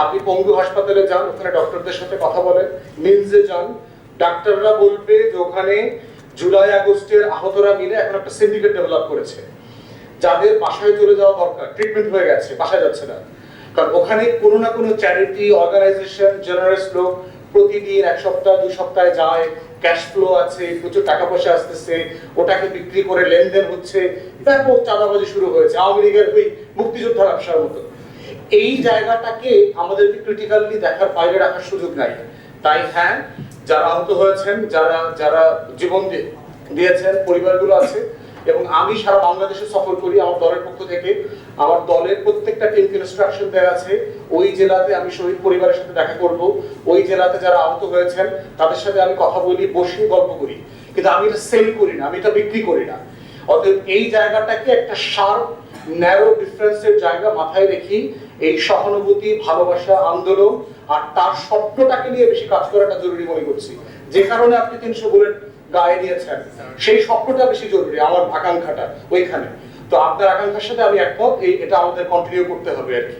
আপনি পঙ্গু হাসপাতালে যান, ওখানে ডক্টরদের সাথে কথা বলেন, মিলসে যান, ডাক্তাররা বলবে যে ওখানে জুলাই আগস্টের আহতরা মিলে এখন একটা সিন্ডিকেট ডেভেলপ করেছে, যাদের বাসায় চলে যাওয়া দরকার, ট্রিটমেন্ট হয়ে গেছে, বাসায় যাচ্ছে না। কারণ ওখানে কোনো না কোনো চ্যারিটি অর্গানাইজেশন, জেনারেস লোক প্রতিদিন 1 সপ্তাহ 2 সপ্তাহে যায়, ক্যাশ ফ্লো আছে, প্রচুর টাকা পয়সা আসতেছে, ওটাকে বিক্রি করে লেনদেন হচ্ছে, ব্যাপক চাঁদাবাজি শুরু হয়েছে, আওয়ামী লীগের ওই মুক্তিযোদ্ধা ব্যবসার মতো। এই জায়গাটাকে আমাদেরকে ক্রিটিক্যালি দেখার বাইরে রাখার সুযোগ নাই। তাই হ্যাঁ, যারা আহত হয়েছেন, যারা যারা জীবন দিয়েছেন, পরিবারগুলো আছে, এবং আমি সারা বাংলাদেশে সফর করি আমার দলের পক্ষ থেকে। আমার দলের প্রত্যেকটা টিমকে ইনস্ট্রাকশন দেওয়া আছে, ওই জেলাতে আমি শহীদ পরিবারের সাথে দেখা করব, ওই জেলাতে যারা আহত হয়েছেন তাদের সাথে আমি কথা বলি, বসি, গল্প করি। কিন্তু আমি এটা সেল করি না, আমি এটা বিক্রি করি না। অতএব এই জায়গাটাকে একটা শার্প ন্যারো ডিফারেন্সের জায়গা মাথায় রেখি, এই সহানুভূতি, ভালোবাসা, আন্দোলন আর তার স্বপ্নটাকে নিয়ে বেশি কাজ করাটা জরুরি মনে করছি। যে কারণে আপনি 300 বুলেট গায়ে নিয়েছেন, সেই স্বপ্নটা বেশি জরুরি, আমার আকাঙ্ক্ষাটা ওইখানে। তো আপনার আকাঙ্ক্ষার সাথে আমি একমত, এটা আমাদের কন্টিনিউ করতে হবে আর কি।